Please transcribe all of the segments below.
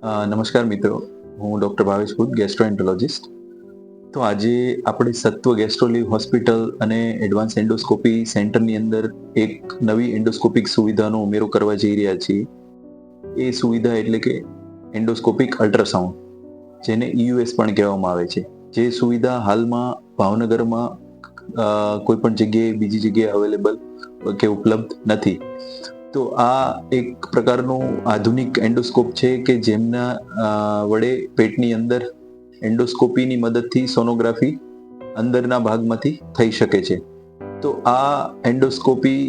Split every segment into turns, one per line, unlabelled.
નમસ્કાર મિત્રો, હું ડૉક્ટર ભાવેશ ભૂત, ગેસ્ટ્રોએન્ટરોલોજિસ્ટ. તો આજે આપણે સત્વ ગેસ્ટ્રોલિવ હોસ્પિટલ અને એડવાન્સ એન્ડોસ્કોપી સેન્ટરની અંદર એક નવી એન્ડોસ્કોપિક સુવિધાનો ઉમેરો કરવા જઈ રહ્યા છીએ. એ સુવિધા એટલે કે એન્ડોસ્કોપિક અલ્ટ્રાસાઉન્ડ, જેને EUS પણ કહેવામાં આવે છે. જે સુવિધા હાલમાં ભાવનગરમાં કોઈ પણ જગ્યાએ બીજી જગ્યાએ અવેલેબલ કે ઉપલબ્ધ નથી. તો આ એક પ્રકારનું આધુનિક એન્ડોસ્કોપ છે કે જેમના વડે પેટની અંદર એન્ડોસ્કોપીની મદદથી સોનોગ્રાફી અંદરના ભાગમાંથી થઈ શકે છે. તો આ એન્ડોસ્કોપી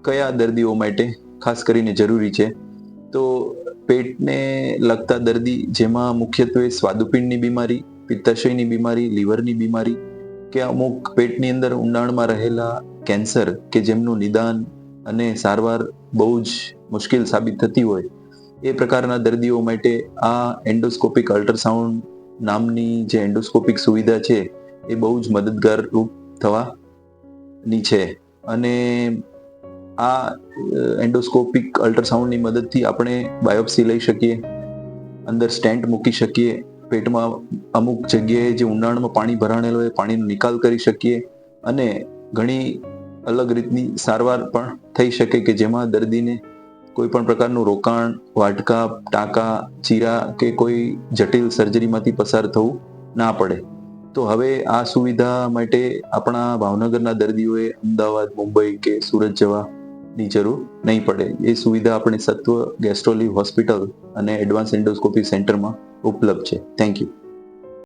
કયા દર્દીઓ માટે ખાસ કરીને જરૂરી છે? તો પેટને લગતા દર્દી જેમાં મુખ્યત્વે સ્વાદુપિંડની બીમારી, પિત્તાશયની બીમારી, લીવરની બીમારી કે અમુક પેટની અંદર ઊંડાણમાં રહેલા કેન્સર કે જેમનું નિદાન અને સારવાર બહુ જ મુશ્કેલ સાબિત થતી હોય, એ પ્રકારના દર્દીઓ માટે આ એન્ડોસ્કોપિક અલ્ટ્રાસાઉન્ડ નામની જે એન્ડોસ્કોપિક સુવિધા છે એ બહુ જ મદદગાર રૂપ થવાની છે. અને આ એન્ડોસ્કોપિક અલ્ટ્રાસાઉન્ડની મદદથી આપણે બાયોપ્સી લઈ શકીએ, અંદર સ્ટેન્ટ મૂકી શકીએ, પેટમાં અમુક જગ્યાએ જે ઊંડાણમાં પાણી ભરાણેલું હોય પાણીનો નિકાલ કરી શકીએ અને ઘણી અલગ રીતની સારવાર પણ થઈ શકે કે જેમાં દર્દીને કોઈ પણ પ્રકારનું રોકાણ, વાટકા, ટાંકા, ચીરા કે કોઈ જટિલ સર્જરીમાંથી પસાર થવું ના પડે. તો હવે આ સુવિધા માટે આપણા ભાવનગરના દર્દીઓએ અમદાવાદ, મુંબઈ કે સુરત જવાની જરૂર નહીં પડે. એ સુવિધા આપણે સત્વ ગેસ્ટ્રોલિવ હોસ્પિટલ અને એડવાન્સ એન્ડોસ્કોપી સેન્ટરમાં ઉપલબ્ધ છે. Thank you.